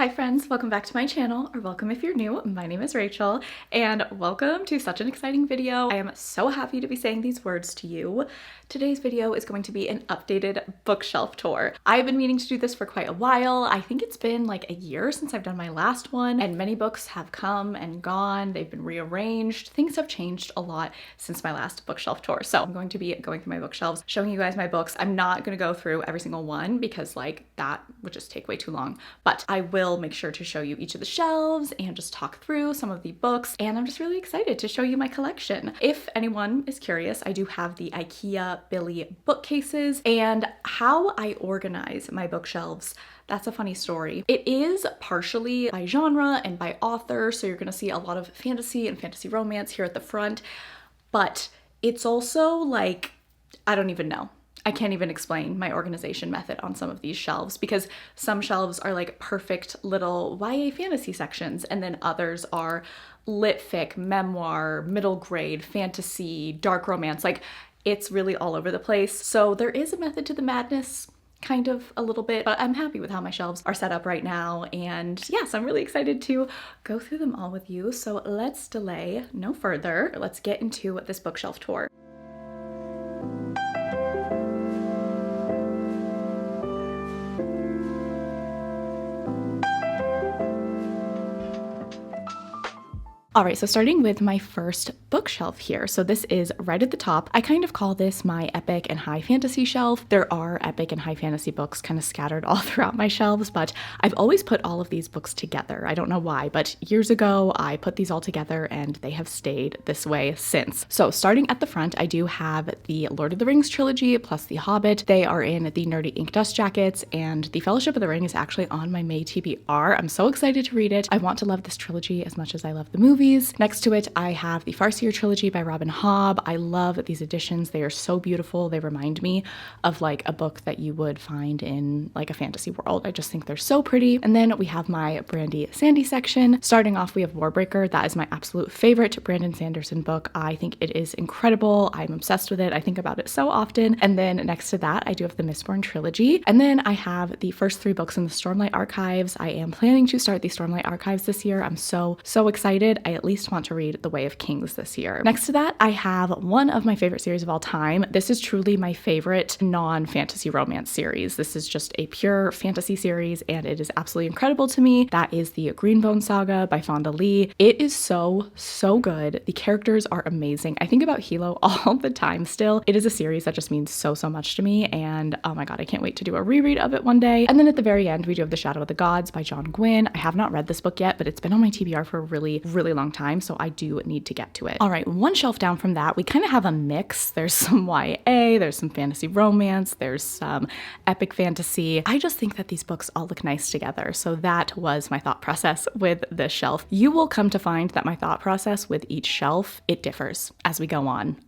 Hi friends, welcome back to my channel, or welcome if you're new. My name is Rachel, and welcome to such an exciting video. I am so happy to be saying these words to you. Today's video is going to be an updated bookshelf tour. I've been meaning to do this for quite a while. I think it's been like a year since I've done my last one, and many books have come and gone. They've been rearranged. Things have changed a lot since my last bookshelf tour. So I'm going to be going through my bookshelves, showing you guys my books. I'm not going to go through every single one because like that would just take way too long, but I will make sure to show you each of the shelves and just talk through some of the books. And I'm just really excited to show you my collection. If anyone is curious, I do have the IKEA Billy bookcases, and how I organize my bookshelves. That's a funny story. It is partially by genre and by author, so you're gonna see a lot of fantasy and fantasy romance here at the front, but it's also like, I don't even know. I can't even explain my organization method on some of these shelves because some shelves are like perfect little YA fantasy sections, and then others are lit fic, memoir, middle grade, fantasy, dark romance. Like it's really all over the place. So there is a method to the madness, kind of a little bit, but I'm happy with how my shelves are set up right now. And yes, I'm really excited to go through them all with you. So let's delay no further. Let's get into this bookshelf tour. All right, so starting with my first bookshelf here. So this is right at the top. I kind of call this my epic and high fantasy shelf. There are epic and high fantasy books kind of scattered all throughout my shelves, but I've always put all of these books together. I don't know why, but years ago I put these all together and they have stayed this way since. So starting at the front, I do have the Lord of the Rings trilogy plus the Hobbit. They are in the Nerdy Ink Dust jackets, and the Fellowship of the Ring is actually on my May TBR. I'm so excited to read it. I want to love this trilogy as much as I love the movie. Next to it, I have the Farseer trilogy by Robin Hobb. I love these editions. They are so beautiful. They remind me of like a book that you would find in like a fantasy world. I just think they're so pretty. And then we have my Brandy Sandy section. Starting off, we have Warbreaker. That is my absolute favorite Brandon Sanderson book. I think it is incredible. I'm obsessed with it. I think about it so often. And then next to that, I do have the Mistborn trilogy. And then I have the first 3 books in the Stormlight Archives. I am planning to start the Stormlight Archives this year. I'm so excited. I at least want to read The Way of Kings this year. Next to that, I have one of my favorite series of all time. This is truly my favorite non-fantasy romance series. This is just a pure fantasy series, and it is absolutely incredible to me. That is the Greenbone Saga by Fonda Lee. It is so good. The characters are amazing. I think about Hilo all the time still. It is a series that just means so much to me, and oh my god, I can't wait to do a reread of it one day. And then at the very end, we do have The Shadow of the Gods by John Gwynne. I have not read this book yet, but it's been on my TBR for a really long time, so I do need to get to it. All right, one shelf down from that, we kind of have a mix. There's some YA, there's some fantasy romance, there's some epic fantasy. I just think that these books all look nice together, so that was my thought process with this shelf. You will come to find that my thought process with each shelf, it differs as we go on.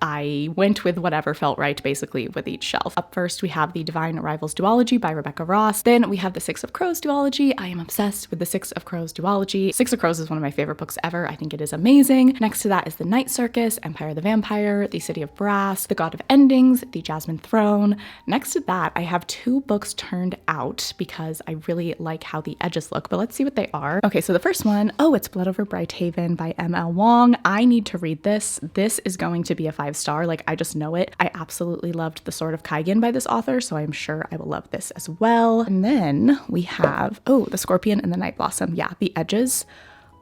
I went with whatever felt right basically with each shelf. Up first, we have the Divine Rivals duology by Rebecca Ross. Then we have the Six of Crows duology. I am obsessed with the Six of Crows duology. Six of Crows is one of my favorite books ever. I think it is amazing. Next to that is the Night Circus, Empire the Vampire, the City of Brass, the God of Endings, the Jasmine Throne. Next to that, I have 2 books turned out because I really like how the edges look, but let's see what they are. Okay, so the first one, oh, it's Blood Over Brighthaven by M.L. Wong. I need to read this. This is going to be a 5-star. Like, I just know it. I absolutely loved The Sword of Kaigen by this author, so I'm sure I will love this as well. And then we have, oh, The Scorpion and the Night Blossom. Yeah, the edges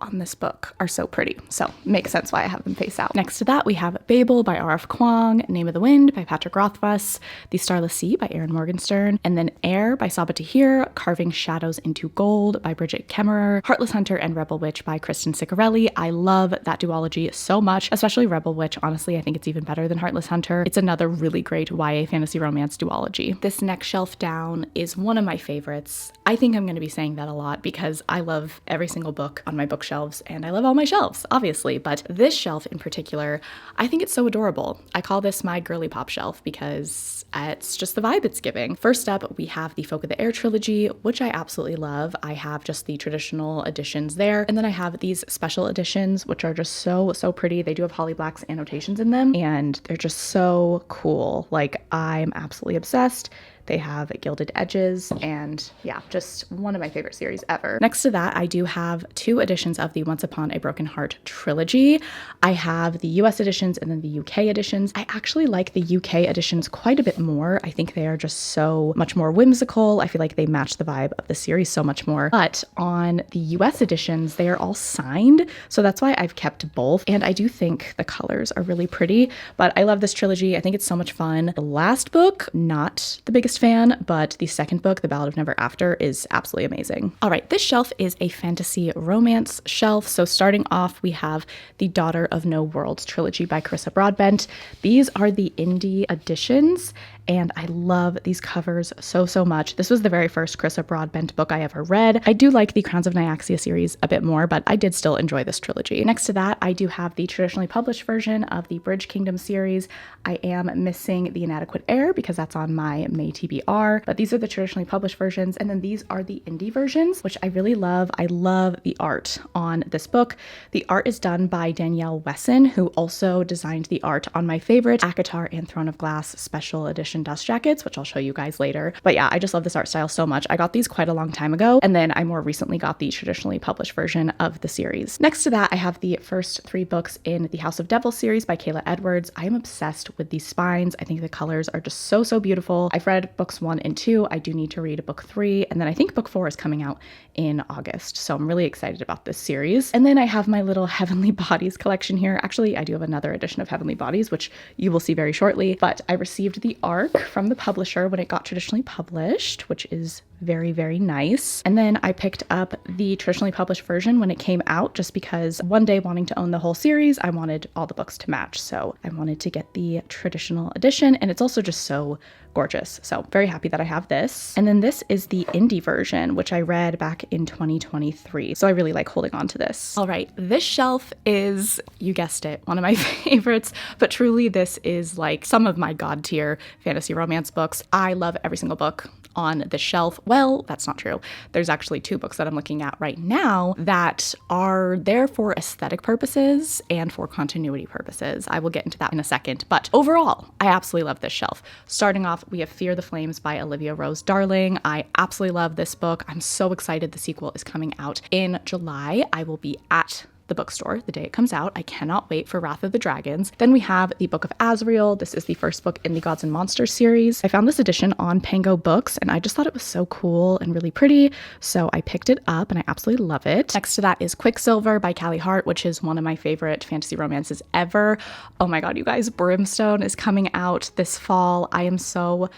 on this book are so pretty, so makes sense why I have them face out. Next to that, we have Babel by R.F. Kuang, Name of the Wind by Patrick Rothfuss, The Starless Sea by Erin Morgenstern, and then Air by Sabaa Tahir, Carving Shadows into Gold by Bridget Kemmerer, Heartless Hunter and Rebel Witch by Kristen Ciccarelli. I love that duology so much, especially Rebel Witch. Honestly, I think it's even better than Heartless Hunter. It's another really great YA fantasy romance duology. This next shelf down is one of my favorites. I think I'm going to be saying that a lot because I love every single book on my bookshelves, and I love all my shelves, obviously, but this shelf in particular, I think it's so adorable. I call this my girly pop shelf because it's just the vibe it's giving. First up, we have the Folk of the Air trilogy, which I absolutely love. I have just the traditional editions there, and then I have these special editions, which are just so pretty. They do have Holly Black's annotations in them, and they're just so cool. Like, I'm absolutely obsessed. They have Gilded Edges, and yeah, just one of my favorite series ever. Next to that, I do have 2 editions of the Once Upon a Broken Heart trilogy. I have the US editions and then the UK editions. I actually like the UK editions quite a bit more. I think they are just so much more whimsical. I feel like they match the vibe of the series so much more. But on the US editions, they are all signed, so that's why I've kept both. And I do think the colors are really pretty, but I love this trilogy. I think it's so much fun. The last book, not the biggest fan, but the second book, The Ballad of Never After, is absolutely amazing. All right, this shelf is a fantasy romance shelf. So starting off, we have the Daughter of No Worlds trilogy by Carissa Broadbent. These are the indie editions, and I love these covers so much. This was the very first Carissa Broadbent book I ever read. I do like the Crowns of Nyaxia series a bit more, but I did still enjoy this trilogy. Next to that, I do have the traditionally published version of the Bridge Kingdom series. I am missing The Inadequate Heir because that's on my May TBR, but these are the traditionally published versions, and then these are the indie versions, which I really love. I love the art on this book. The art is done by Danielle Wesson, who also designed the art on my favorite ACOTAR and Throne of Glass special edition dust jackets, which I'll show you guys later. But yeah, I just love this art style so much. I got these quite a long time ago, and then I more recently got the traditionally published version of the series. Next to that, I have the first 3 books in the House of Devil series by Kayla Edwards. I am obsessed with these spines. I think the colors are just so beautiful. I've read books 1 and 2. I do need to read book 3, and then I think book 4 is coming out in August. So I'm really excited about this series. And then I have my little Heavenly Bodies collection here. Actually, I do have another edition of Heavenly Bodies, which you will see very shortly, but I received the ARC from the publisher when it got traditionally published, which is very nice. And then I picked up the traditionally published version when it came out, just because one day wanting to own the whole series, I wanted all the books to match. So I wanted to get the traditional edition, and it's also just so gorgeous. So very happy that I have this. And then this is the indie version, which I read back in 2023. So I really like holding on to this. All right, this shelf is, you guessed it, one of my favorites, but truly this is like some of my god tier fantasy romance books. I love every single book on the shelf. Well, that's not true. There's actually 2 books that I'm looking at right now that are there for aesthetic purposes and for continuity purposes. I will get into that in a second, but overall, I absolutely love this shelf. Starting off, we have Fear the Flames by Olivia Rose Darling. I absolutely love this book. I'm so excited the sequel is coming out in July. I will be at the bookstore the day it comes out. I cannot wait for Wrath of the Dragons. Then we have the Book of Azrael. This is the first book in the Gods and Monsters series. I found this edition on Pango Books, and I just thought it was so cool and really pretty, so I picked it up and I absolutely love it. Next to that is Quicksilver by Callie Hart, which is one of my favorite fantasy romances ever. Oh my god, you guys, Brimstone is coming out this fall. I am so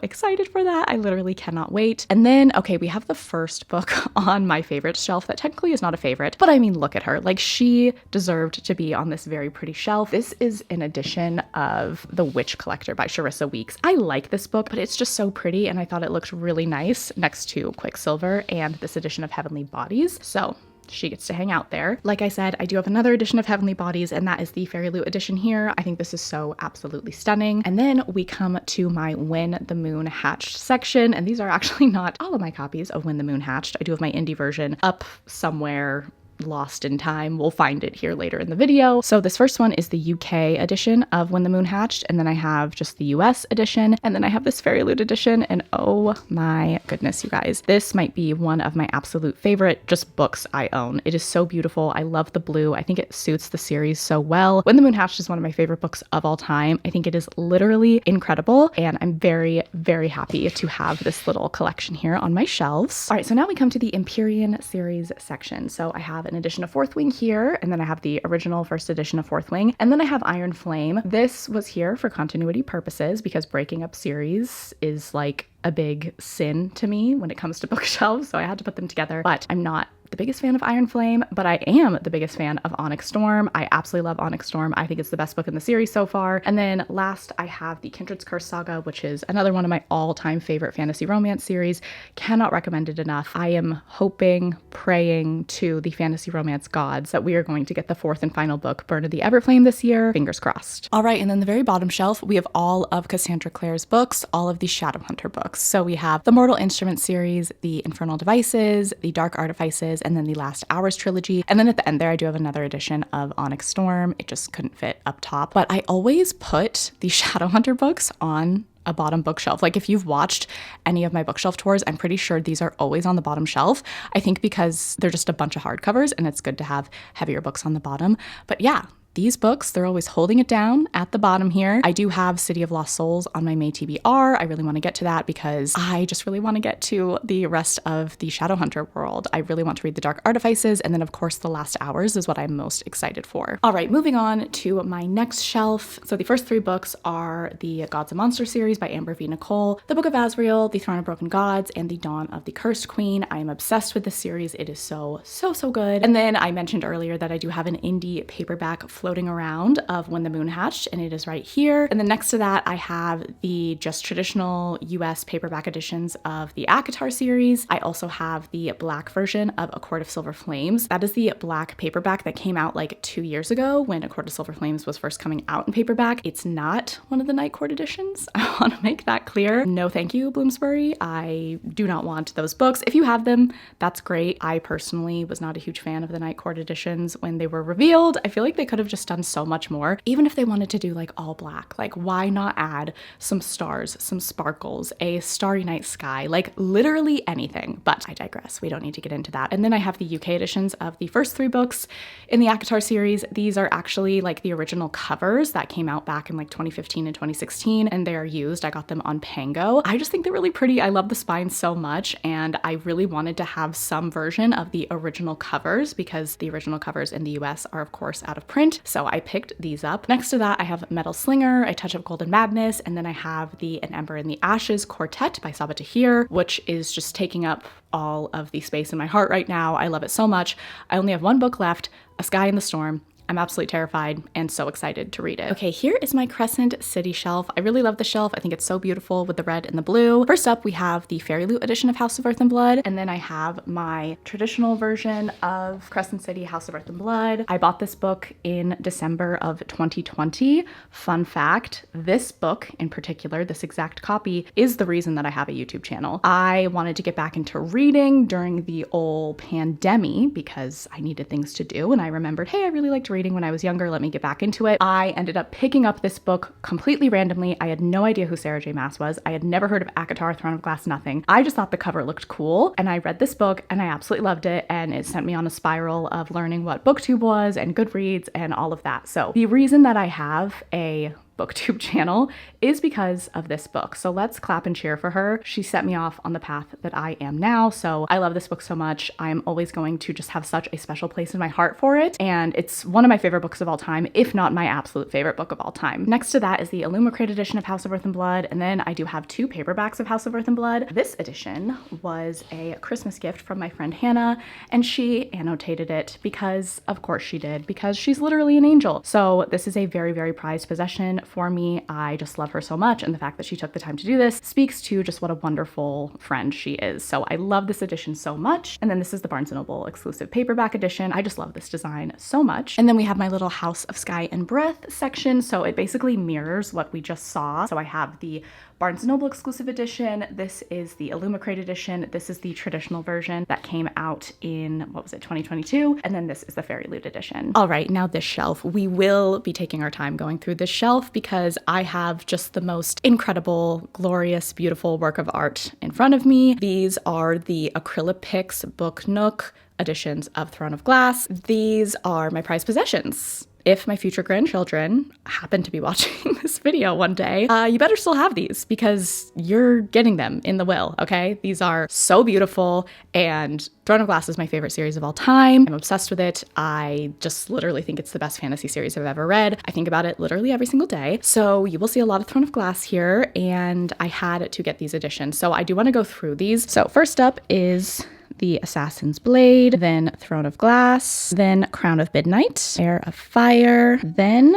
excited for that. I literally cannot wait. And then, okay, we have the first book on my favorite shelf that technically is not a favorite, but I mean, look at her. Like, she deserved to be on this very pretty shelf. This is an edition of The Witch Collector by Charissa Weeks. I like this book, but it's just so pretty, and I thought it looked really nice next to Quicksilver and this edition of Heavenly Bodies. So she gets to hang out there. Like I said, I do have another edition of Heavenly Bodies, and that is the Fairy Loot edition here. I think this is so absolutely stunning. And then we come to my When the Moon Hatched section, and these are actually not all of my copies of When the Moon Hatched. I do have my indie version up somewhere lost in time. We'll find it here later in the video. So this first one is the UK edition of When the Moon Hatched, and then I have just the US edition, and then I have this Fairy Loot edition, and oh my goodness, you guys, this might be one of my absolute favorite just books I own. It is so beautiful. I love the blue. I think it suits the series so well. When the Moon Hatched is one of my favorite books of all time. I think it is literally incredible, and I'm very happy to have this little collection here on my shelves. All right, so now we come to the Empyrean series section. So I have an edition of Fourth Wing here, and then I have the original first edition of Fourth Wing, and then I have Iron Flame. This was here for continuity purposes because breaking up series is like a big sin to me when it comes to bookshelves, so I had to put them together. But I'm not the biggest fan of Iron Flame, but I am the biggest fan of Onyx Storm. I absolutely love Onyx Storm. I think it's the best book in the series so far. And then last, I have the Kindred's Curse saga, which is another one of my all-time favorite fantasy romance series. Cannot recommend it enough. I am hoping, praying to the fantasy romance gods that we are going to get the fourth and final book, Burn of the Everflame, this year. Fingers crossed. All right, and then the very bottom shelf, we have all of Cassandra Clare's books, all of the Shadowhunter books. So we have the Mortal Instruments series, the Infernal Devices, the Dark Artifices, and then the Last Hours trilogy. And then at the end there, I do have another edition of Onyx Storm. It just couldn't fit up top. But I always put the Shadowhunter books on a bottom bookshelf. Like if you've watched any of my bookshelf tours, I'm pretty sure these are always on the bottom shelf. I think because they're just a bunch of hardcovers and it's good to have heavier books on the bottom. But yeah, these books, they're always holding it down at the bottom here. I do have City of Lost Souls on my May TBR. I really want to get to that because I just really want to get to the rest of the Shadowhunter world. I really want to read The Dark Artifices, and then of course The Last Hours is what I'm most excited for. All right, moving on to my next shelf. So the first 3 books are the Gods and Monsters series by Amber V. Nicole, The Book of Azrael, The Throne of Broken Gods, and The Dawn of the Cursed Queen. I am obsessed with this series. It is so good. And then I mentioned earlier that I do have an indie paperback floating around of When the Moon Hatched, and it is right here. And then next to that, I have the just traditional US paperback editions of the ACOTAR series. I also have the black version of A Court of Silver Flames. That is the black paperback that came out like 2 years ago when A Court of Silver Flames was first coming out in paperback. It's not one of the Night Court editions. I want to make that clear. No thank you, Bloomsbury. I do not want those books. If you have them, that's great. I personally was not a huge fan of the Night Court editions when they were revealed. I feel like they could have just done so much more. Even if they wanted to do like all black, like why not add some stars, some sparkles, a starry night sky, like literally anything. But I digress. We don't need to get into that. And then I have the UK editions of the first 3 books in the ACOTAR series. These are actually like the original covers that came out back in like 2015 and 2016, and they are used. I got them on Pango. I just think they're really pretty. I love the spines so much, and I really wanted to have some version of the original covers because the original covers in the US are of course out of print. So I picked these up. Next to that, I have Metal Slinger, A Touch of Golden Madness, and then I have the An Ember in the Ashes Quartet by Sabaa Tahir, which is just taking up all of the space in my heart right now. I love it so much. I only have 1 book left, A Sky in the Storm. I'm absolutely terrified and so excited to read it. Okay, here is my Crescent City shelf. I really love the shelf. I think it's so beautiful with the red and the blue. First up, we have the Fairy Loot edition of House of Earth and Blood, and then I have my traditional version of Crescent City House of Earth and Blood. I bought this book in December of 2020. Fun fact, this book in particular, this exact copy, is the reason that I have a YouTube channel. I wanted to get back into reading during the old pandemic because I needed things to do, and I remembered, hey, I really liked reading when I was younger. Let me get back into it. I ended up picking up this book completely randomly. I had no idea who Sarah J. Maas was. I had never heard of ACOTAR, Throne of Glass, nothing. I just thought the cover looked cool, and I read this book and I absolutely loved it, and it sent me on a spiral of learning what BookTube was and Goodreads and all of that. So the reason that I have a BookTube channel is because of this book. So let's clap and cheer for her. She set me off on the path that I am now. So I love this book so much. I'm always going to just have such a special place in my heart for it. And it's one of my favorite books of all time, if not my absolute favorite book of all time. Next to that is the Illumicrate edition of House of Earth and Blood. And then I do have 2 paperbacks of House of Earth and Blood. This edition was a Christmas gift from my friend Hannah, and she annotated it because of course she did, because she's literally an angel. So this is a very prized possession for me. I just love her so much, and the fact that she took the time to do this speaks to just what a wonderful friend she is. So I love this edition so much. And then this is the Barnes & Noble exclusive paperback edition. I just love this design so much. And then we have my little House of Sky and Breath section. So it basically mirrors what we just saw. So I have the Barnes & Noble exclusive edition. This is the Illumicrate edition. This is the traditional version that came out in, what was it, 2022? And then this is the Fairy Loot edition. All right, now this shelf. We will be taking our time going through this shelf because I have just the most incredible, glorious, beautiful work of art in front of me. These are the Acrylopix Book Nook editions of Throne of Glass. These are my prized possessions. If my future grandchildren happen to be watching this video one day, you better still have these because you're getting them in the will, okay? These are so beautiful, and Throne of Glass is my favorite series of all time. I'm obsessed with it. I just literally think it's the best fantasy series I've ever read. I think about it literally every single day. So you will see a lot of Throne of Glass here, and I had to get these editions. So I do want to go through these. So first up is the Assassin's Blade, then Throne of Glass, then Crown of Midnight, Heir of Fire, then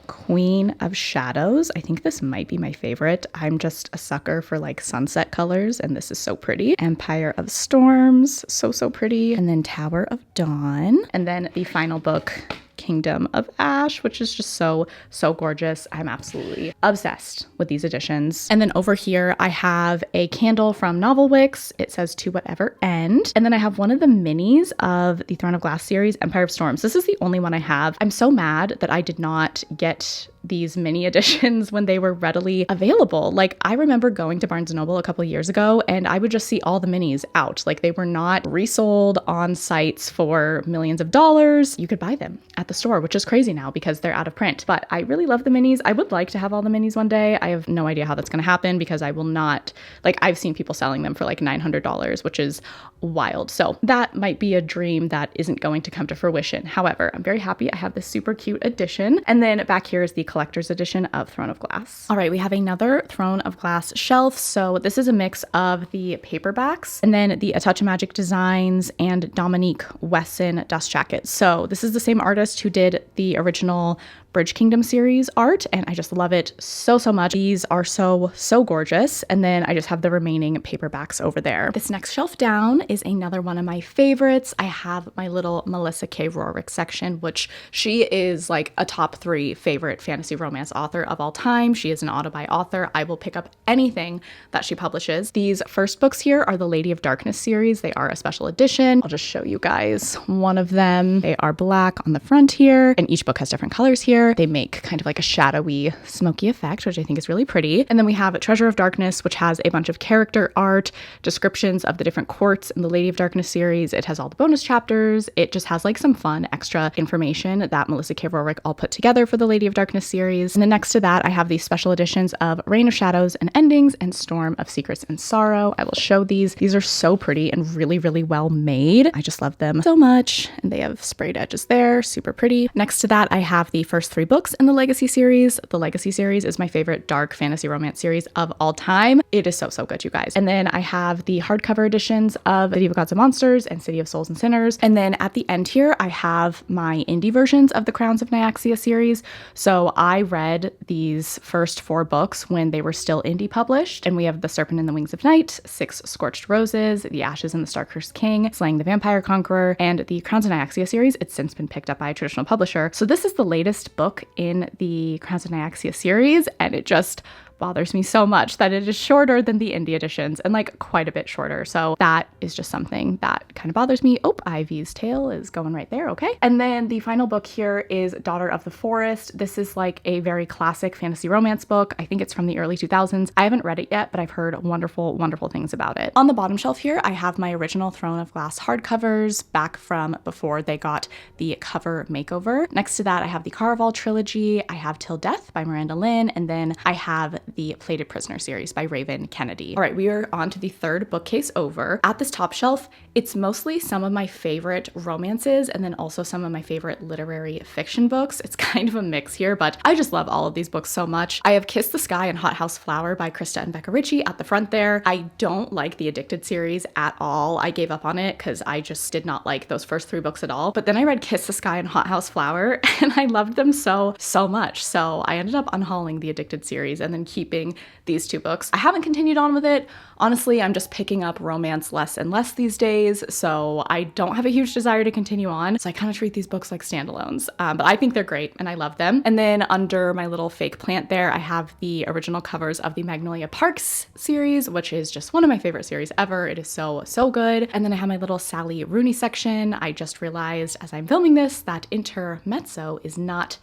Queen of Shadows. I think this might be my favorite. I'm just a sucker for like sunset colors, and this is so pretty. Empire of Storms, so pretty. And then Tower of Dawn. And then the final book, Kingdom of Ash, which is just so gorgeous. I'm absolutely obsessed with these editions. And then over here, I have a candle from Novel Wicks. It says To Whatever End. And then I have one of the minis of the Throne of Glass series, Empire of Storms. This is the only one I have. I'm so mad that I did not get these mini editions when they were readily available. Like, I remember going to Barnes & Noble a couple years ago and I would just see all the minis out. Like, they were not resold on sites for millions of dollars. You could buy them at the store, which is crazy now because they're out of print. But I really love the minis. I would like to have all the minis one day. I have no idea how that's going to happen because I will not, like, I've seen people selling them for like $900, which is wild. So that might be a dream that isn't going to come to fruition. However, I'm very happy I have this super cute edition. And then back here is the collector's edition of Throne of Glass. All right, we have another Throne of Glass shelf. So this is a mix of the paperbacks and then the A Touch of Magic designs and Dominique Wesson dust jacket. So this is the same artist who did the original Bridge Kingdom series art, and I just love it so much. These are so gorgeous. And then I just have the remaining paperbacks over there. This next shelf down is another one of my favorites. I have my little Melissa K. Rorick section, which she is like a top 3 favorite fantasy romance author of all time. She is an autobi author. I will pick up anything that she publishes. These first books here are the Lady of Darkness series. They are a special edition. I'll just show you guys one of them. They are black on the front here, and each book has different colors here. They make kind of like a shadowy, smoky effect, which I think is really pretty. And then we have Treasure of Darkness, which has a bunch of character art, descriptions of the different courts in the Lady of Darkness series. It has all the bonus chapters. It just has like some fun extra information that Melissa K. Rorick all put together for the Lady of Darkness series. And then next to that, I have these special editions of Reign of Shadows and Endings and Storm of Secrets and Sorrow. I will show these. These are so pretty and really well made. I just love them so much. And they have sprayed edges there, super pretty. Next to that, I have the first 3 books in the Legacy series. The Legacy series is my favorite dark fantasy romance series of all time. It is so good, you guys. And then I have the hardcover editions of City of Gods and Monsters and City of Souls and Sinners. And then at the end here, I have my indie versions of the Crowns of Nyaxia series. So I read these first 4 books when they were still indie published. And we have The Serpent and the Wings of Night, 6 Scorched Roses, The Ashes and the Star-Cursed King, Slaying the Vampire Conqueror, and the Crowns of Nyaxia series. It's since been picked up by a traditional publisher. So this is the latest book in the Crowns of Nyaxia series, and it just bothers me so much that it is shorter than the indie editions and like quite a bit shorter. So that is just something that kind of bothers me. Oh, Ivy's tail is going right there. Okay. And then the final book here is Daughter of the Forest. This is like a very classic fantasy romance book. I think it's from the early 2000s. I haven't read it yet, but I've heard wonderful things about it. On the bottom shelf here, I have my original Throne of Glass hardcovers back from before they got the cover makeover. Next to that, I have the Caraval trilogy. I have Till Death by Miranda Lynn. And then I have the Plated Prisoner series by Raven Kennedy. All right, we are on to the third bookcase over. At this top shelf, it's mostly some of my favorite romances and then also some of my favorite literary fiction books. It's kind of a mix here, but I just love all of these books so much. I have Kiss the Sky and Hot House Flower by Krista and Becca Ritchie at the front there. I don't like the Addicted series at all. I gave up on it because I just did not like those first 3 books at all. But then I read Kiss the Sky and Hot House Flower and I loved them so much. So I ended up unhauling the Addicted series and then keeping these 2 books. I haven't continued on with it. Honestly, I'm just picking up romance less and less these days, so I don't have a huge desire to continue on. So I kind of treat these books like standalones, but I think they're great and I love them. And then under my little fake plant there, I have the original covers of the Magnolia Parks series, which is just one of my favorite series ever. It is so good. And then I have my little Sally Rooney section. I just realized as I'm filming this that Intermezzo is not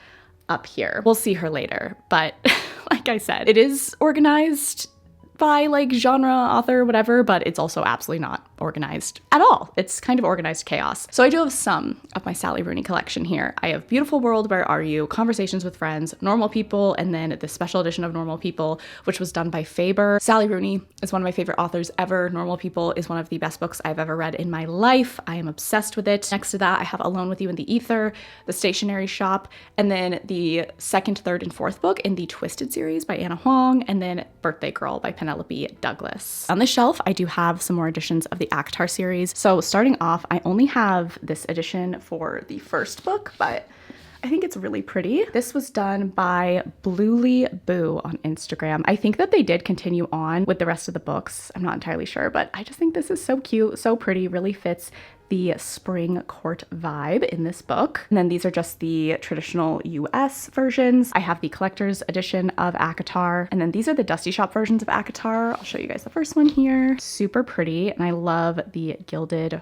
up here. We'll see her later, but like I said, it is organized by like genre, author, whatever, but it's also absolutely not organized at all. It's kind of organized chaos. So I do have some of my Sally Rooney collection here. I have Beautiful World, Where Are You?, Conversations with Friends, Normal People, and then the special edition of Normal People, which was done by Faber. Sally Rooney is one of my favorite authors ever. Normal People is one of the best books I've ever read in my life. I am obsessed with it. Next to that, I have Alone with You in the Ether, The Stationery Shop, and then the 2nd, 3rd, and 4th book in the Twisted series by Anna Huang, and then Birthday Girl by Penelope Douglas. On the shelf, I do have some more editions of the ACOTAR series. So starting off, I only have this edition for the first book, but I think it's really pretty. This was done by Bluely Boo on Instagram. I think that they did continue on with the rest of the books. I'm not entirely sure, but I just think this is so cute, so pretty, really fits the spring court vibe in this book. And then these are just the traditional US versions. I have the collector's edition of ACOTAR, and then these are the Dusty Shop versions of ACOTAR. I'll show you guys the first one here. Super pretty, and I love the gilded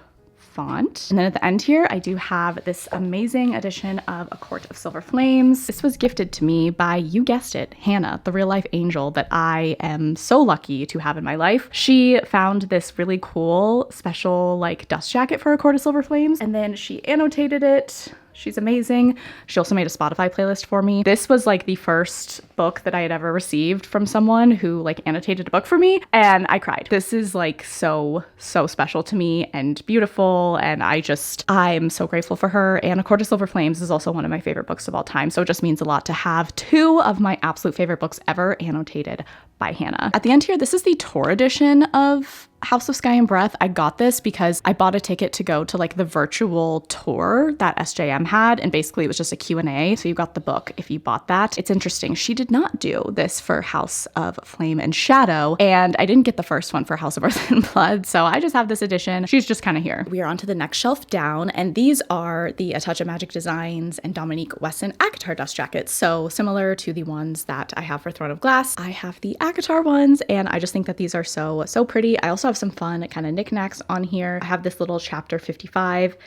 font. And then at the end here, I do have this amazing edition of A Court of Silver Flames. This was gifted to me by, you guessed it, Hannah, the real life angel that I am so lucky to have in my life. She found this really cool special like dust jacket for A Court of Silver Flames, and then she annotated it. She's amazing. She also made a Spotify playlist for me. This was like the first book that I had ever received from someone who like annotated a book for me, and I cried. This is like so special to me and beautiful, and I'm so grateful for her. And A Court of Silver Flames is also one of my favorite books of all time, so it just means a lot to have two of my absolute favorite books ever annotated by Hannah. At the end here, this is the tour edition of House of Sky and Breath. I got this because I bought a ticket to go to like the virtual tour that SJM had, and basically it was just a Q&A. So you got the book if you bought that. It's interesting. She did not do this for House of Flame and Shadow, and I didn't get the first one for House of Earth and Blood, so I just have this edition. She's just kind of here. We are on to the next shelf down, and these are the A Touch of Magic Designs and Dominique Wesson ACOTAR dust jackets. So similar to the ones that I have for Throne of Glass, I have the ACOTAR ones, and I just think that these are so pretty. I also have some fun kind of knickknacks on here. I have this little chapter 55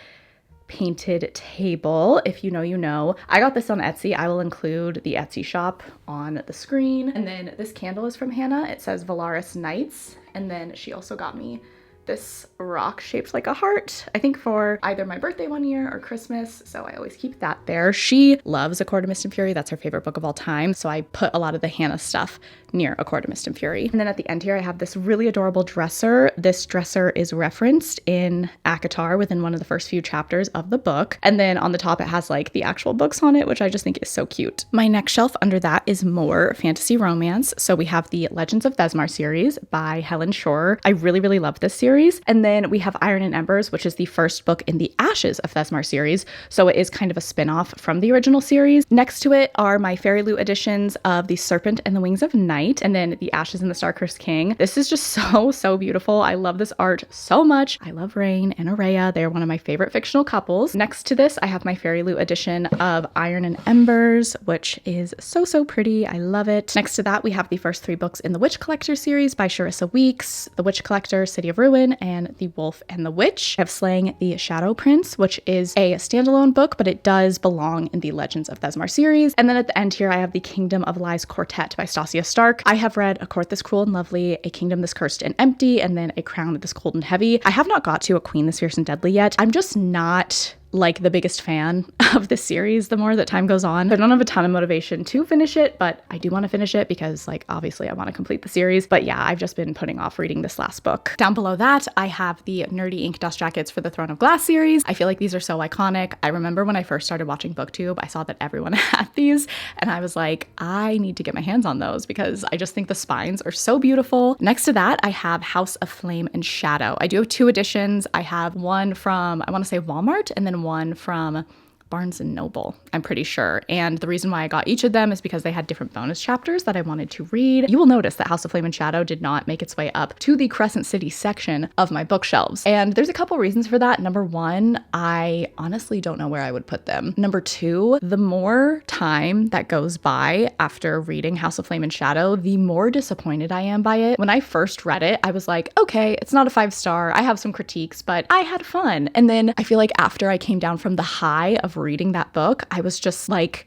painted table. If you know, you know. I got this on Etsy. I will include the Etsy shop on the screen. And then this candle is from Hannah. It says Valaris Nights. And then she also got me this rock shaped like a heart, I think for either my birthday one year or Christmas, so I always keep that there. She loves A Court of Mist and Fury. That's her favorite book of all time, so I put a lot of the Hannah stuff near A Court of Mist and Fury. And then at the end here, I have this really adorable dresser. This dresser is referenced in ACOTAR within one of the first few chapters of the book. And then on the top, it has like the actual books on it, which I just think is so cute. My next shelf under that is more fantasy romance. So we have the Legends of Thesmar series by Helen Shore. I really love this series. And then we have Iron and Embers, which is the first book in the Ashes of Thesmar series. So it is kind of a spin-off from the original series. Next to it are my Fairy Loot editions of The Serpent and the Wings of Night, and then The Ashes and the Star-Cursed King. This is just so beautiful. I love this art so much. I love Rain and Araya. They're one of my favorite fictional couples. Next to this, I have my Fairy Loot edition of Iron and Embers, which is so pretty. I love it. Next to that, we have the first three books in the Witch Collector series by Sharissa Weeks, The Witch Collector, City of Ruin, and The Wolf and the Witch. I have Slaying the Shadow Prince, which is a standalone book, but it does belong in the Legends of Thesmar series. And then at the end here, I have the Kingdom of Lies Quartet by Stasia Stark. I have read A Court This Cruel and Lovely, A Kingdom This Cursed and Empty, and then A Crown This Cold and Heavy. I have not got to A Queen This Fierce and Deadly yet. I'm just not like the biggest fan of this series the more that time goes on. I don't have a ton of motivation to finish it, but I do want to finish it because like obviously I want to complete the series. But yeah, I've just been putting off reading this last book. Down below that, I have the Nerdy Ink dust jackets for the Throne of Glass series. I feel like these are so iconic. I remember when I first started watching BookTube, I saw that everyone had these and I was like, I need to get my hands on those because I just think the spines are so beautiful. Next to that, I have House of Flame and Shadow. I do have two editions. I have one from, I want to say Walmart, and then one from Barnes & Noble, I'm pretty sure. And the reason why I got each of them is because they had different bonus chapters that I wanted to read. You will notice that House of Flame and Shadow did not make its way up to the Crescent City section of my bookshelves. And there's a couple reasons for that. Number one, I honestly don't know where I would put them. Number two, the more time that goes by after reading House of Flame and Shadow, the more disappointed I am by it. When I first read it, I was like, okay, it's not a 5-star. I have some critiques, but I had fun. And then I feel like after I came down from the high of reading that book, I was just like,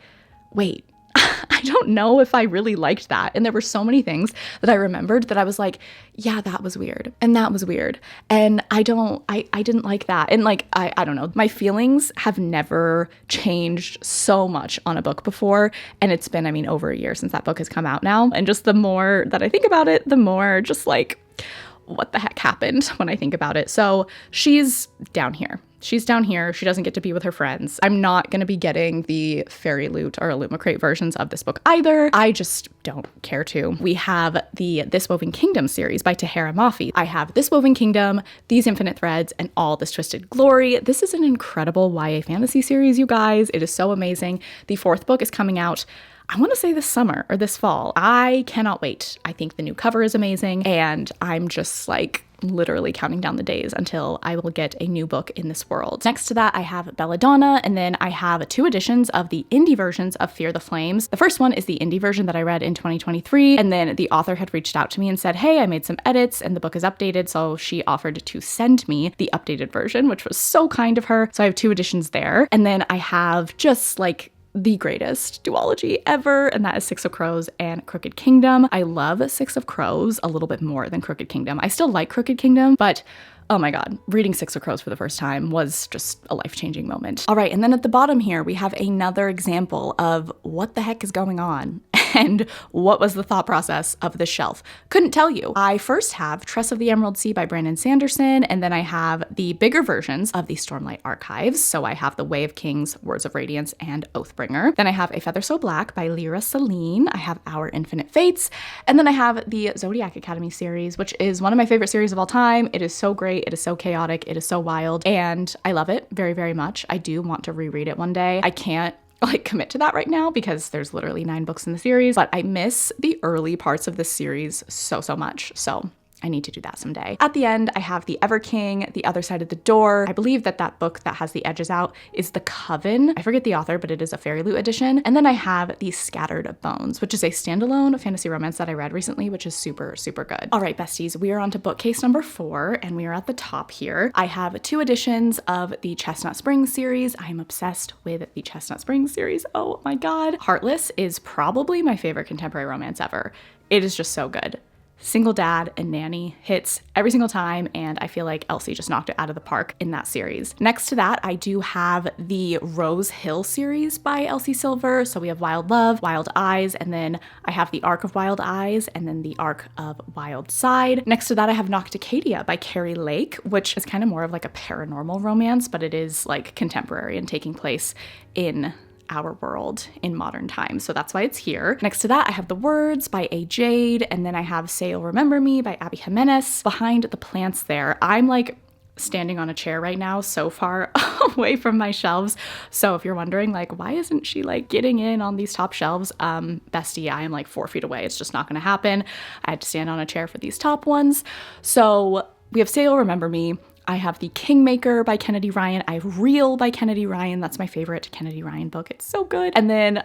wait, I don't know if I really liked that. And there were so many things that I remembered that I was like, yeah, that was weird. And that was weird. And I didn't like that. And like, I don't know, my feelings have never changed so much on a book before. And it's been, I mean, over a year since that book has come out now. And just the more that I think about it, the more just like, what the heck happened when I think about it. So she's down here. She's down here. She doesn't get to be with her friends. I'm not going to be getting the Fairy Loot or Illumicrate versions of this book either. I just don't care to. We have the This Woven Kingdom series by Tahereh Mafi. I have This Woven Kingdom, These Infinite Threads, and All This Twisted Glory. This is an incredible YA fantasy series, you guys. It is so amazing. The fourth book is coming out, I want to say this summer or this fall. I cannot wait. I think the new cover is amazing, and I'm just like literally counting down the days until I will get a new book in this world. Next to that, I have Belladonna, and then I have 2 editions of the indie versions of Fear the Flames. The first one is the indie version that I read in 2023, and then the author had reached out to me and said, hey, I made some edits and the book is updated, so she offered to send me the updated version, which was so kind of her. So I have 2 editions there. And then I have just like the greatest duology ever, and that is Six of Crows and Crooked Kingdom. I love Six of Crows a little bit more than Crooked Kingdom. I still like Crooked Kingdom, but oh my God, reading Six of Crows for the first time was just a life-changing moment. All right, and then at the bottom here, we have another example of what the heck is going on and what was the thought process of this shelf. Couldn't tell you. I first have Tress of the Emerald Sea by Brandon Sanderson, and then I have the bigger versions of the Stormlight Archives. So I have The Way of Kings, Words of Radiance, and Oathbringer. Then I have A Feather So Black by Lyra Celine. I have Our Infinite Fates, and then I have the Zodiac Academy series, which is one of my favorite series of all time. It is so great. It is so chaotic. It is so wild, and I love it very, very much. I do want to reread it one day. I can't like commit to that right now because there's literally 9 books in the series, but I miss the early parts of this series so much. So I need to do that someday. At the end, I have The Ever King, The Other Side of the Door. I believe that book that has the edges out is The Coven. I forget the author, but it is a Fairy Loot edition. And then I have The Scattered Bones, which is a standalone fantasy romance that I read recently, which is super, super good. All right, besties, we are on to bookcase number 4, and we are at the top here. I have 2 editions of the Chestnut Springs series. I am obsessed with the Chestnut Springs series. Oh my God. Heartless is probably my favorite contemporary romance ever. It is just so good. Single dad and nanny hits every single time, and I feel like Elsie just knocked it out of the park in that series. Next to that, I do have the Rose Hill series by Elsie Silver. So we have Wild Love, Wild Eyes, and then I have the Arc of Wild Eyes, and then the Arc of Wild Side. Next to that, I have Nocticadia by Carrie Lake, which is kind of more of like a paranormal romance, but it is like contemporary and taking place in our world in modern times. So that's why it's here. Next to that, I have The Words by A. Jade, and then I have Say You'll Remember Me by Abby Jimenez. Behind the plants there, I'm like standing on a chair right now, so far away from my shelves. So if you're wondering like, why isn't she like getting in on these top shelves? Bestie, I am like 4 feet away. It's just not gonna happen. I had to stand on a chair for these top ones. So we have Say You'll Remember Me. I have The Kingmaker by Kennedy Ryan. I have Real by Kennedy Ryan. That's my favorite Kennedy Ryan book. It's so good. And then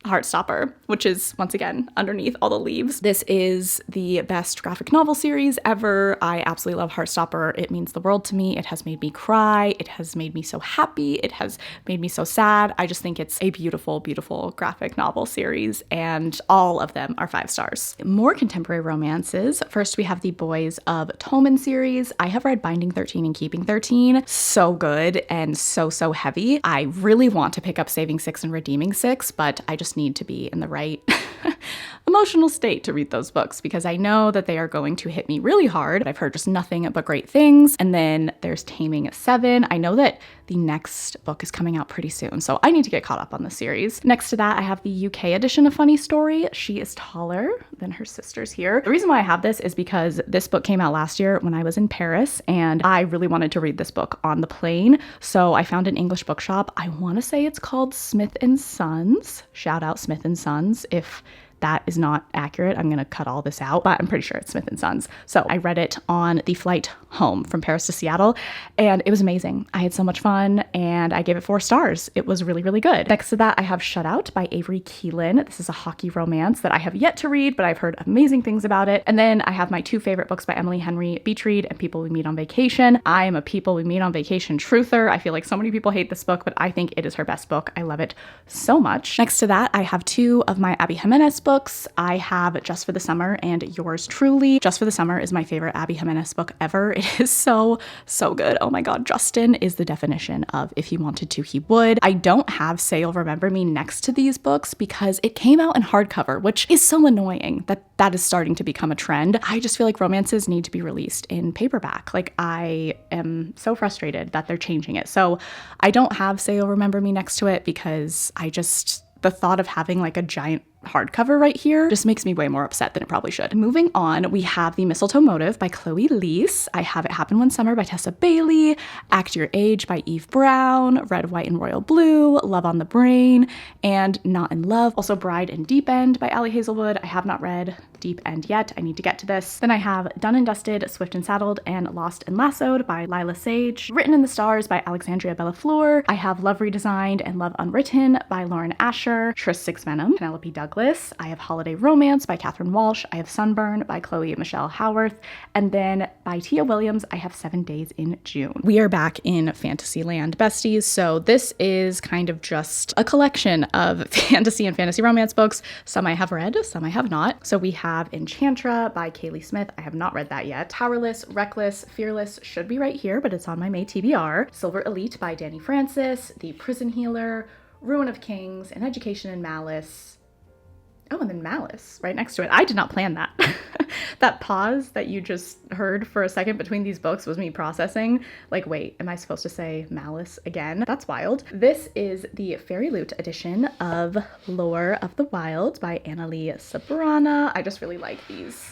Heartstopper, which is once again underneath all the leaves. This is the best graphic novel series ever. I absolutely love Heartstopper. It means the world to me. It has made me cry. It has made me so happy. It has made me so sad. I just think it's a beautiful, beautiful graphic novel series, and all of them are 5 stars. More contemporary romances. First, we have the Boys of Tolman series. I have read Binding 13 and Keeping 13. So good and so heavy. I really want to pick up Saving 6 and Redeeming 6, but I just need to be in the right emotional state to read those books because I know that they are going to hit me really hard. I've heard just nothing but great things. And then there's Taming 7. I know that the next book is coming out pretty soon, so I need to get caught up on the series. Next to that, I have the UK edition of Funny Story. She is taller than her sisters here. The reason why I have this is because this book came out last year when I was in Paris, and I really wanted to read this book on the plane. So I found an English bookshop. I want to say it's called Smith & Sons. Shout out Smith & Sons. If that is not accurate, I'm going to cut all this out, but I'm pretty sure it's Smith & Sons. So I read it on the flight home from Paris to Seattle, and it was amazing. I had so much fun, and I gave it 4 stars. It was really, really good. Next to that, I have Shut Out by Avery Keelan. This is a hockey romance that I have yet to read, but I've heard amazing things about it. And then I have my 2 favorite books by Emily Henry, Beach Read and People We Meet on Vacation. I am a People We Meet on Vacation truther. I feel like so many people hate this book, but I think it is her best book. I love it so much. Next to that, I have 2 of my Abby Jimenez books. I have Just for the Summer and Yours Truly. Just for the Summer is my favorite Abby Jimenez book ever. It is so good. Oh my God, Justin is the definition of if he wanted to, he would. I don't have Say You'll Remember Me next to these books because it came out in hardcover, which is so annoying that is starting to become a trend. I just feel like romances need to be released in paperback. Like, I am so frustrated that they're changing it. So I don't have Say You'll Remember Me next to it because the thought of having like a giant hardcover right here just makes me way more upset than it probably should. Moving on, we have The Mistletoe Motive by Chloe Leese. I have It Happen One Summer by Tessa Bailey, Act Your Age by Eve Brown, Red, White, and Royal Blue, Love on the Brain, and Not in Love. Also Bride and Deep End by Ali Hazelwood. I have not read Deep End yet. I need to get to this. Then I have Done and Dusted, Swift and Saddled, and Lost and Lassoed by Lila Sage. Written in the Stars by Alexandria Bellafleur. I have Love Redesigned and Love Unwritten by Lauren Asher. Tris Six Venom, Penelope Douglas. I have Holiday Romance by Catherine Walsh. I have Sunburn by Chloe Michelle Howarth. And then by Tia Williams, I have 7 Days in June. We are back in Fantasyland, besties. So this is kind of just a collection of fantasy and fantasy romance books. Some I have read, some I have not. So we have Enchantra by Kaylee Smith. I have not read that yet. Powerless, Reckless, Fearless should be right here, but it's on my May TBR. Silver Elite by Danny Francis. The Prison Healer, Ruin of Kings, An Education in Malice. Oh, and then Malice right next to it. I did not plan that. That pause that you just heard for a second between these books was me processing. Like, wait, am I supposed to say Malice again? That's wild. This is the Fairy Loot edition of Lore of the Wild by Annalie Sabrana. I just really like these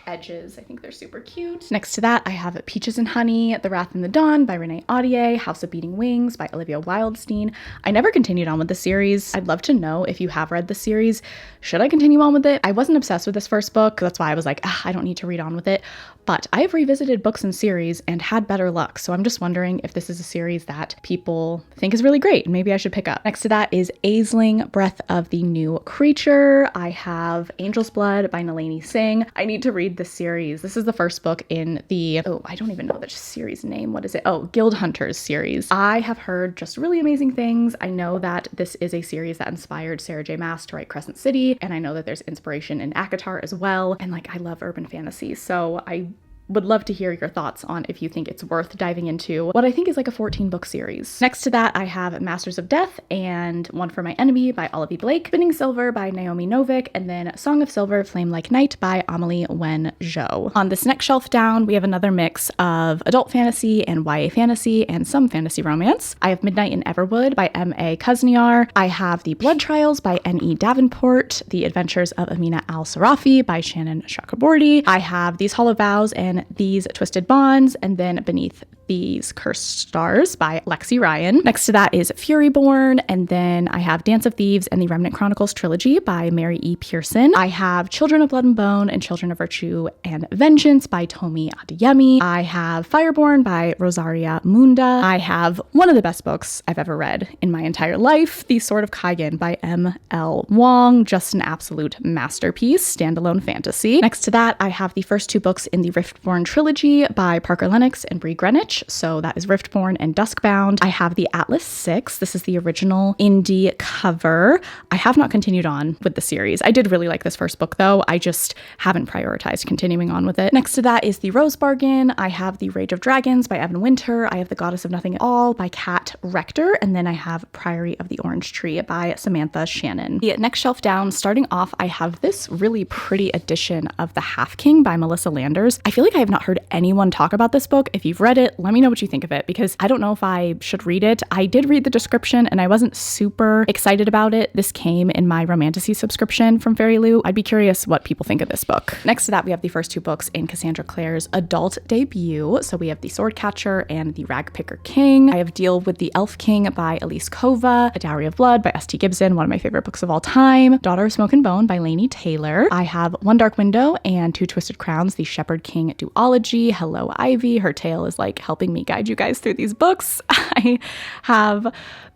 edges. I think they're super cute. Next to that, I have Peaches and Honey, The Wrath and the Dawn by Renee Audier, House of Beating Wings by Olivia Wildstein. I never continued on with the series. I'd love to know if you have read the series. Should I continue on with it? I wasn't obsessed with this first book. That's why I was like, I don't need to read on with it. But I have revisited books and series and had better luck. So I'm just wondering if this is a series that people think is really great and maybe I should pick up. Next to that is Aisling, Breath of the New Creature. I have Angel's Blood by Nalini Singh. I need to read this series. This is the first book in the, I don't even know the series name. What is it? Oh, Guild Hunters series. I have heard just really amazing things. I know that this is a series that inspired Sarah J. Maas to write Crescent City. And I know that there's inspiration in ACOTAR as well. And like, I love urban fantasy. So I would love to hear your thoughts on if you think it's worth diving into what I think is like a 14-book series. Next to that, I have Masters of Death and One for My Enemy by Olivia Blake, Spinning Silver by Naomi Novik, and then Song of Silver, Flame Like Night by Amelie Wen Zhou. On this next shelf down, we have another mix of adult fantasy and YA fantasy and some fantasy romance. I have Midnight in Everwood by M.A. Kuzniar. I have The Blood Trials by N.E. Davenport, The Adventures of Amina Al-Sarafi by Shannon Chakraborty. I have These Hollow Vows and These Twisted Bonds, and then Beneath These Cursed Stars by Lexi Ryan. Next to that is Furyborn, and then I have Dance of Thieves and the Remnant Chronicles trilogy by Mary E. Pearson. I have Children of Blood and Bone and Children of Virtue and Vengeance by Tomi Adeyemi. I have Fireborn by Rosaria Munda. I have one of the best books I've ever read in my entire life, The Sword of Kaigen by M.L. Wong. Just an absolute masterpiece, standalone fantasy. Next to that, I have the first two books in the Riftborn trilogy by Parker Lennox and Bree Greenwich. So that is Riftborn and Duskbound. I have the Atlas 6. This is the original indie cover. I have not continued on with the series. I did really like this first book though. I just haven't prioritized continuing on with it. Next to that is the Rose Bargain. I have the Rage of Dragons by Evan Winter. I have the Goddess of Nothing at All by Kat Rector. And then I have Priory of the Orange Tree by Samantha Shannon. The next shelf down, starting off, I have this really pretty edition of The Half King by Melissa Landers. I feel like I have not heard anyone talk about this book. If you've read it, let me know what you think of it, because I don't know if I should read it. I did read the description and I wasn't super excited about it. This came in my Romantasy subscription from Fairy Loot. I'd be curious what people think of this book. Next to that, we have the first two books in Cassandra Clare's adult debut. So we have The Swordcatcher and The Ragpicker King. I have Deal with the Elf King by Elise Kova, A Dowry of Blood by S.T. Gibson, one of my favorite books of all time, Daughter of Smoke and Bone by Laini Taylor. I have One Dark Window and Two Twisted Crowns, The Shepherd King duology. Hello, Ivy. Her tale is like helping me guide you guys through these books. I have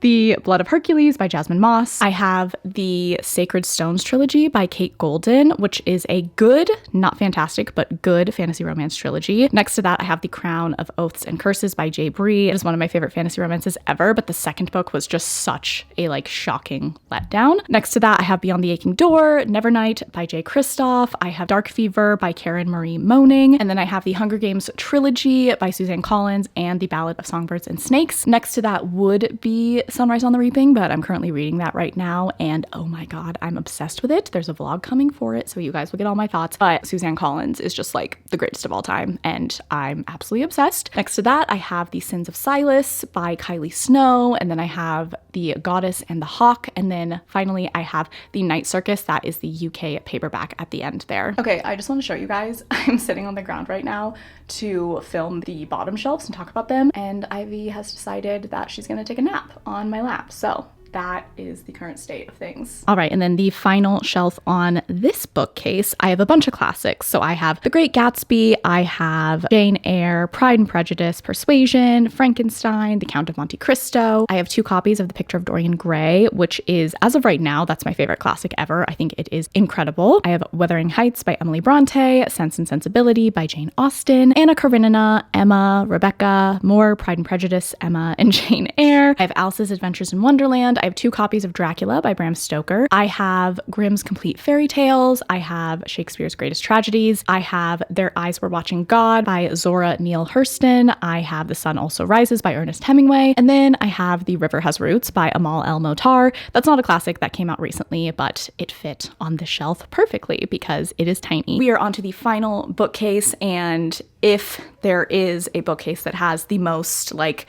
The Blood of Hercules by Jasmine Moss. I have the Sacred Stones trilogy by Kate Golden, which is a good, not fantastic, but good fantasy romance trilogy. Next to that, I have The Crown of Oaths and Curses by Jay Bree. It is one of my favorite fantasy romances ever, but the second book was just such a shocking letdown. Next to that, I have Beyond the Aching Door, Nevernight by Jay Kristoff. I have Dark Fever by Karen Marie Moaning. And then I have the Hunger Games trilogy by Suzanne Collins Collins and The Ballad of Songbirds and Snakes. Next to that would be Sunrise on the Reaping, but I'm currently reading that right now, and oh my god, I'm obsessed with it. There's a vlog coming for it, so you guys will get all my thoughts, but Suzanne Collins is just like the greatest of all time, and I'm absolutely obsessed. Next to that, I have The Sins of Silas by Kylie Snow, and then I have The Goddess and the Hawk, and then finally I have The Night Circus. That is the UK paperback at the end there. Okay, I just want to show you guys, I'm sitting on the ground right now to film the bottom shelves and talk about them, and Ivy has decided that she's gonna take a nap on my lap, so that is the current state of things. All right, and then the final shelf on this bookcase, I have a bunch of classics. So I have The Great Gatsby, I have Jane Eyre, Pride and Prejudice, Persuasion, Frankenstein, The Count of Monte Cristo. I have 2 copies of The Picture of Dorian Gray, which is, as of right now, that's my favorite classic ever. I think it is incredible. I have Wuthering Heights by Emily Bronte, Sense and Sensibility by Jane Austen, Anna Karenina, Emma, Rebecca, more Pride and Prejudice, Emma, and Jane Eyre. I have Alice's Adventures in Wonderland. I have 2 copies of Dracula by Bram Stoker. I have Grimm's Complete Fairy Tales. I have Shakespeare's Greatest Tragedies. I have Their Eyes Were Watching God by Zora Neale Hurston. I have The Sun Also Rises by Ernest Hemingway. And then I have The River Has Roots by Amal El Motar. That's not a classic, that came out recently, but it fit on the shelf perfectly because it is tiny. We are onto the final bookcase, and if there is a bookcase that has the most like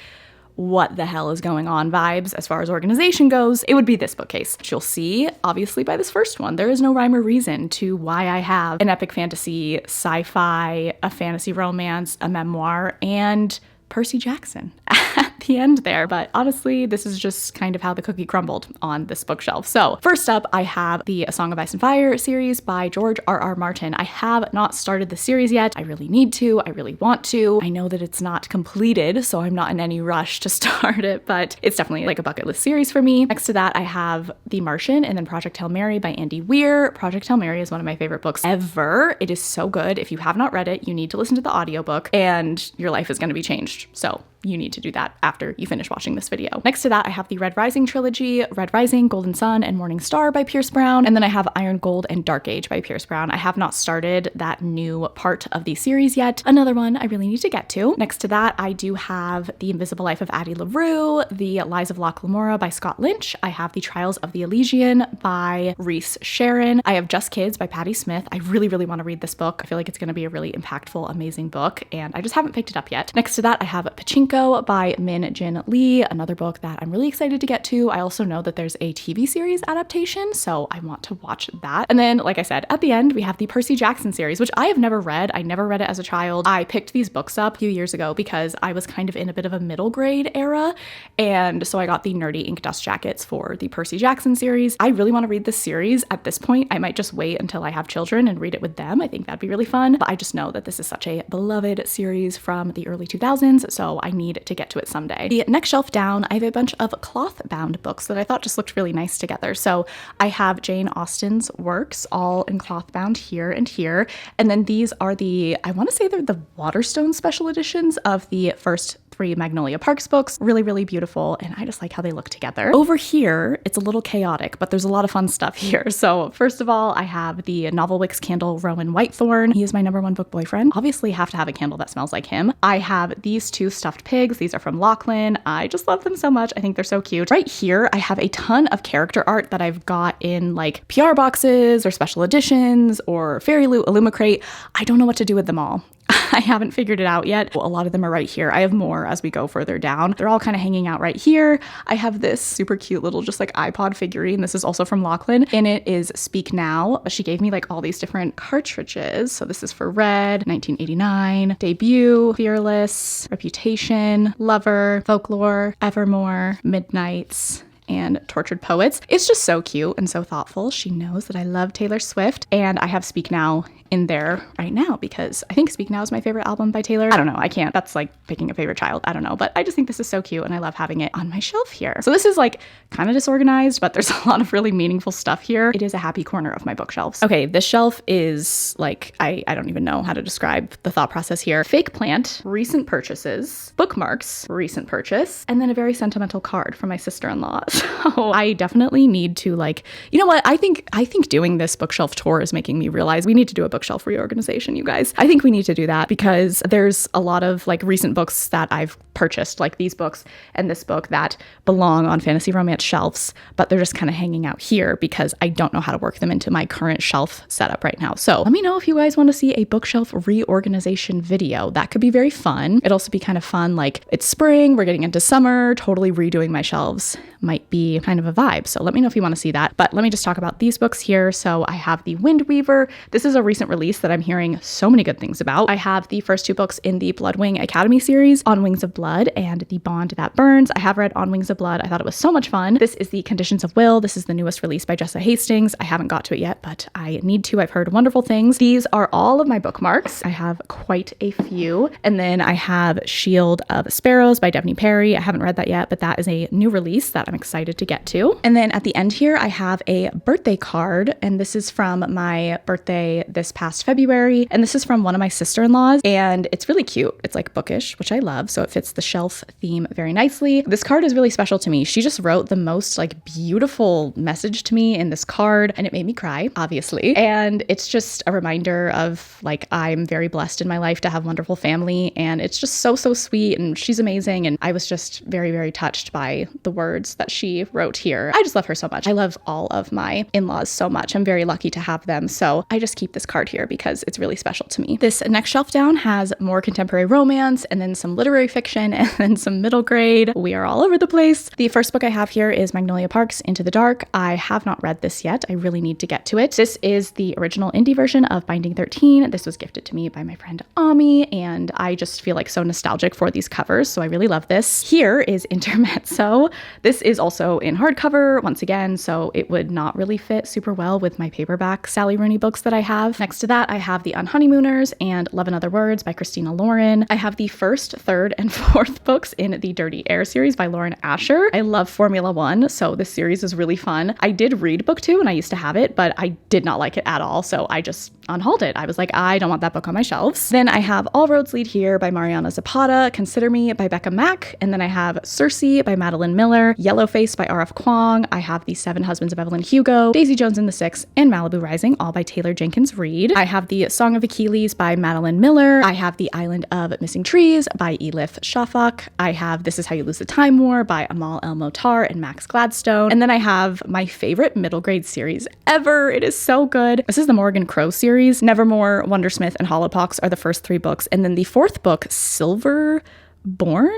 what the hell is going on vibes as far as organization goes, it would be this bookcase. You'll see, obviously, by this first one, there is no rhyme or reason to why I have an epic fantasy, sci-fi, a fantasy romance, a memoir, and Percy Jackson at the end there. But honestly, this is just kind of how the cookie crumbled on this bookshelf. So first up, I have the A Song of Ice and Fire series by George R.R. Martin. I have not started the series yet. I really need to. I really want to. I know that it's not completed, so I'm not in any rush to start it, but it's definitely like a bucket list series for me. Next to that, I have The Martian and then Project Hail Mary by Andy Weir. Project Hail Mary is one of my favorite books ever. It is so good. If you have not read it, you need to listen to the audiobook and your life is going to be changed. So you need to do that after you finish watching this video. Next to that, I have the Red Rising trilogy, Red Rising, Golden Sun, and Morning Star by Pierce Brown. And then I have Iron Gold and Dark Age by Pierce Brown. I have not started that new part of the series yet. Another one I really need to get to. Next to that, I do have The Invisible Life of Addie LaRue, The Lies of Locke Lamora by Scott Lynch. I have The Trials of the Elysian by Reese Sharon. I have Just Kids by Patti Smith. I really, really want to read this book. I feel like it's going to be a really impactful, amazing book, and I just haven't picked it up yet. Next to that, I have Pachinko by Min Jin Lee, another book that I'm really excited to get to. I also know that there's a TV series adaptation, so I want to watch that. And then, like I said, at the end, we have the Percy Jackson series, which I have never read. I never read it as a child. I picked these books up a few years ago because I was kind of in a bit of a middle grade era, and so I got the nerdy ink dust jackets for the Percy Jackson series. I really want to read this series. At this point, I might just wait until I have children and read it with them. I think that'd be really fun, but I just know that this is such a beloved series from the early 2000s, so I need to get to it someday. The next shelf down, I have a bunch of cloth bound books that I thought just looked really nice together. So I have Jane Austen's works all in cloth bound here and here. And then these are I want to say they're the Waterstone special editions of the first 3 Magnolia Parks books. Really, really beautiful, and I just like how they look together. Over here, it's a little chaotic, but there's a lot of fun stuff here. So first of all, I have the Novel Wicks candle Rowan Whitethorn. He is my #1 book boyfriend. Obviously have to have a candle that smells like him. I have these 2 stuffed pigs. These are from Lachlan. I just love them so much. I think they're so cute. Right here, I have a ton of character art that I've got in like PR boxes or special editions or Fairy Loot, Illumicrate. I don't know what to do with them all. I haven't figured it out yet. A lot of them are right here. I have more as we go further down. They're all kind of hanging out right here. I have this super cute little just like iPod figurine. This is also from Lachlan, and it is Speak Now. She gave me like all these different cartridges. So this is for Red, 1989, Debut, Fearless, Reputation, Lover, Folklore, Evermore, Midnights, and Tortured Poets. It's just so cute and so thoughtful. She knows that I love Taylor Swift, and I have Speak Now in there right now because I think Speak Now is my favorite album by Taylor. I don't know, I can't, that's like picking a favorite child, I don't know, but I just think this is so cute and I love having it on my shelf here. So this is like kind of disorganized, but there's a lot of really meaningful stuff here. It is a happy corner of my bookshelves. Okay, this shelf is like, I don't even know how to describe the thought process here. Fake plant, recent purchases, bookmarks, recent purchase, and then a very sentimental card from my sister-in-law. So I definitely need to like, you know what? I think doing this bookshelf tour is making me realize we need to do a bookshelf reorganization, you guys. I think we need to do that because there's a lot of like recent books that I've purchased, like these books and this book, that belong on fantasy romance shelves, but they're just kind of hanging out here because I don't know how to work them into my current shelf setup right now. So let me know if you guys want to see a bookshelf reorganization video. That could be very fun. It'd also be kind of fun. Like, it's spring, we're getting into summer, totally redoing my shelves might be kind of a vibe. So let me know if you want to see that. But let me just talk about these books here. So I have The Wind Weaver. This is a recent release that I'm hearing so many good things about. I have the first two books in the Bloodwing Academy series, On Wings of Blood and The Bond That Burns. I have read On Wings of Blood. I thought it was so much fun. This is The Conditions of Will. This is the newest release by Jessa Hastings. I haven't got to it yet, but I need to. I've heard wonderful things. These are all of my bookmarks. I have quite a few. And then I have Shield of Sparrows by Devney Perry. I haven't read that yet, but that is a new release that I'm excited to get to. And then at the end here, I have a birthday card, and this is from my birthday this past February. And this is from one of my sister-in-laws, and it's really cute. It's like bookish, which I love. So it fits the shelf theme very nicely. This card is really special to me. She just wrote the most like beautiful message to me in this card, and it made me cry, obviously. And it's just a reminder of like, I'm very blessed in my life to have wonderful family, and it's just so sweet, and she's amazing. And I was just very, very touched by the words that she wrote here. I just love her so much. I love all of my in-laws so much. I'm very lucky to have them. So I just keep this card here because it's really special to me. This next shelf down has more contemporary romance, and then some literary fiction, and then some middle grade. We are all over the place. The first book I have here is Magnolia Parks Into the Dark. I have not read this yet. I really need to get to it. This is the original indie version of Binding 13. This was gifted to me by my friend Ami, and I just feel like so nostalgic for these covers. So I really love this. Here is Intermezzo. This is also in hardcover once again, so it would not really fit super well with my paperback Sally Rooney books that I have. Next to that, I have The Unhoneymooners and Love and Other Words by Christina Lauren. I have the first, third, and fourth books in the Dirty Air series by Lauren Asher. I love Formula One, so this series is really fun. I did read book 2 and I used to have it, but I did not like it at all, so I just unhauled it. I was like, I don't want that book on my shelves. Then I have All Roads Lead Here by Mariana Zapata, Consider Me by Becca Mack, and then I have Circe by Madeline Miller, Yellowface by R.F. Kuang. I have The Seven Husbands of Evelyn Hugo, Daisy Jones and the Six, and Malibu Rising, all by Taylor Jenkins Reid. I have The Song of Achilles by Madeline Miller. I have The Island of Missing Trees by Elif Shafak. I have This Is How You Lose the Time War by Amal El Motar and Max Gladstone. And then I have my favorite middle grade series ever. It is so good. This is the Morgan Crow series. Nevermore, Wondersmith, and Hollowpox are the first 3 books. And then the 4th book, Silverborn?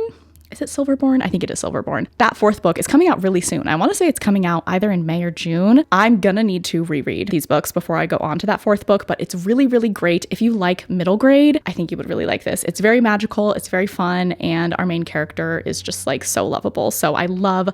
Is it Silverborn? I think it is Silverborn. That 4th book is coming out really soon. I want to say it's coming out either in May or June. I'm gonna need to reread these books before I go on to that 4th book, but it's really, really great. If you like middle grade, I think you would really like this. It's very magical, it's very fun, and our main character is just like so lovable. So I love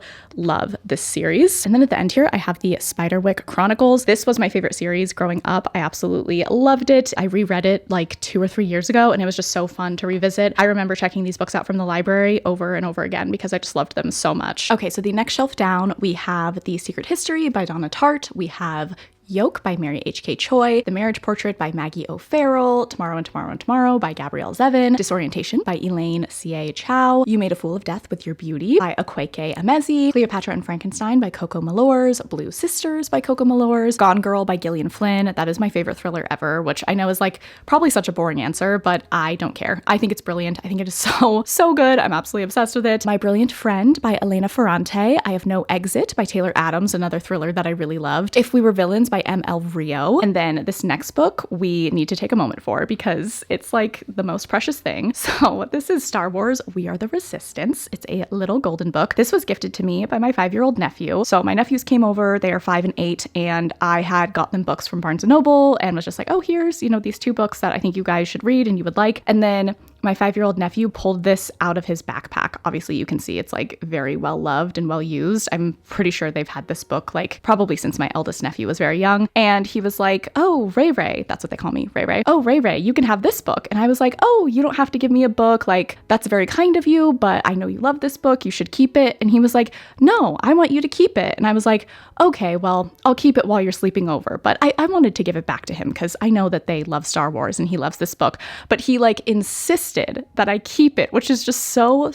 this series. And then at the end here, I have the Spiderwick Chronicles. This was my favorite series growing up. I absolutely loved it. I reread it like 2 or 3 years ago, and it was just so fun to revisit. I remember checking these books out from the library over and over again because I just loved them so much. Okay, so the next shelf down, we have The Secret History by Donna Tartt. We have Yoke by Mary H.K. Choi, The Marriage Portrait by Maggie O'Farrell, Tomorrow and Tomorrow and Tomorrow by Gabrielle Zevin, Disorientation by Elaine C.A. Chow, You Made a Fool of Death with Your Beauty by Akweke Emezi, Cleopatra and Frankenstein by Coco Malors, Blue Sisters by Coco Malors, Gone Girl by Gillian Flynn. That is my favorite thriller ever, which I know is like probably such a boring answer, but I don't care. I think it's brilliant. I think it is so good. I'm absolutely obsessed with it. My Brilliant Friend by Elena Ferrante. I Have No Exit by Taylor Adams, another thriller that I really loved. If We Were Villains by M.L. Rio. And then this next book we need to take a moment for because it's like the most precious thing. So this is Star Wars We Are the Resistance. It's a little golden book. This was gifted to me by my 5-year-old nephew. So my nephews came over, they are 5 and 8, and I had got them books from Barnes & Noble and was just like, oh, here's, these 2 books that I think you guys should read and you would like. And then my 5-year-old nephew pulled this out of his backpack. Obviously you can see it's like very well loved and well used. I'm pretty sure they've had this book like probably since my eldest nephew was very young. And he was like, oh, Ray Ray, that's what they call me, Ray Ray. Oh, Ray Ray, you can have this book. And I was like, oh, you don't have to give me a book. Like, that's very kind of you, but I know you love this book. You should keep it. And he was like, no, I want you to keep it. And I was like, okay, well, I'll keep it while you're sleeping over. But I wanted to give it back to him because I know that they love Star Wars and he loves this book. But he like insisted insisted that I keep it, which is just so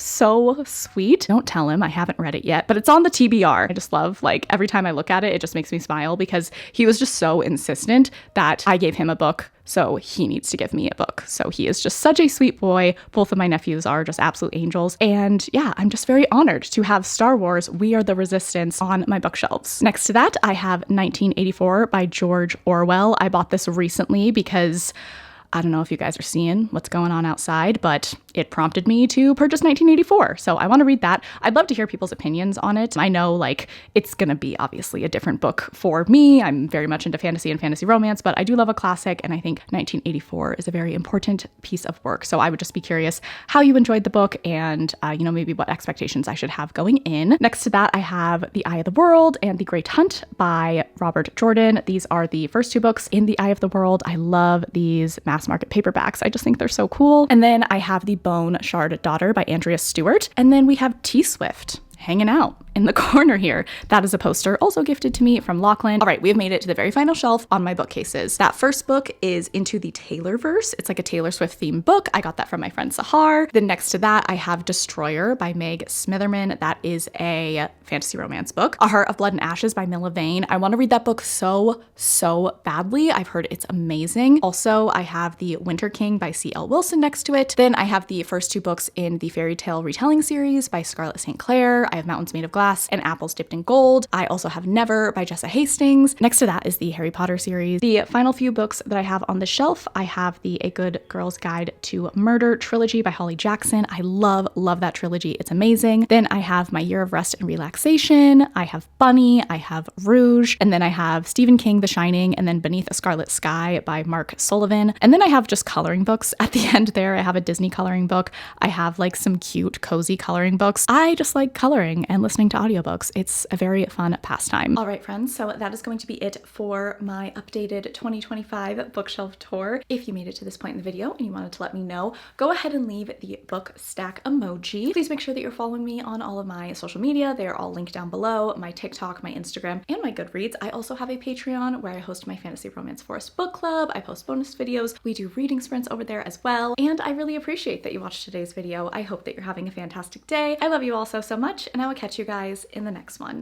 sweet. Don't tell him, I haven't read it yet, but it's on the TBR. I just love, like, every time I look at it, it just makes me smile because he was just so insistent that I gave him a book, so he needs to give me a book. So he is just such a sweet boy. Both of my nephews are just absolute angels. And yeah, I'm just very honored to have Star Wars: We Are the Resistance on my bookshelves. Next to that, I have 1984 by George Orwell. I bought this recently because I don't know if you guys are seeing what's going on outside, but it prompted me to purchase 1984. So I want to read that. I'd love to hear people's opinions on it. I know, like, it's going to be obviously a different book for me. I'm very much into fantasy and fantasy romance, but I do love a classic, and I think 1984 is a very important piece of work. So I would just be curious how you enjoyed the book and, maybe what expectations I should have going in. Next to that, I have The Eye of the World and The Great Hunt by Robert Jordan. These are the first two books in The Eye of the World. I love these mass market paperbacks. I just think they're so cool. And then I have The Bone Shard Daughter by Andrea Stewart. And then we have T-Swift hanging out in the corner here. That is a poster also gifted to me from Lachlan. All right, we have made it to the very final shelf on my bookcases. That first book is Into the Taylorverse. It's like a Taylor Swift themed book. I got that from my friend Sahar. Then next to that, I have Destroyer by Meg Smitherman. That is a fantasy romance book. A Heart of Blood and Ashes by Milla Vane. I want to read that book so badly. I've heard it's amazing. Also, I have The Winter King by C.L. Wilson next to it. Then I have the first two books in the fairy tale retelling series by Scarlett St. Clair. I have Mountains Made of Glass and Apples Dipped in Gold. I also have Never by Jessa Hastings. Next to that is the Harry Potter series. The final few books that I have on the shelf, I have the A Good Girl's Guide to Murder trilogy by Holly Jackson. I love that trilogy. It's amazing. Then I have My Year of Rest and Relaxation. I have Bunny. I have Rouge. And then I have Stephen King, The Shining, and then Beneath a Scarlet Sky by Mark Sullivan. And then I have just coloring books at the end there. I have a Disney coloring book. I have like some cute, cozy coloring books. I just like coloring and listening to audiobooks. It's a very fun pastime. All right, friends, so that is going to be it for my updated 2025 bookshelf tour. If you made it to this point in the video and you wanted to let me know, go ahead and leave the book stack emoji. Please make sure that you're following me on all of my social media. They're all linked down below: my TikTok, my Instagram, and my Goodreads. I also have a Patreon where I host my Fantasy Romance Forest book club. I post bonus videos. We do reading sprints over there as well. And I really appreciate that you watched today's video. I hope that you're having a fantastic day. I love you all so much, and I will catch you guys in the next one.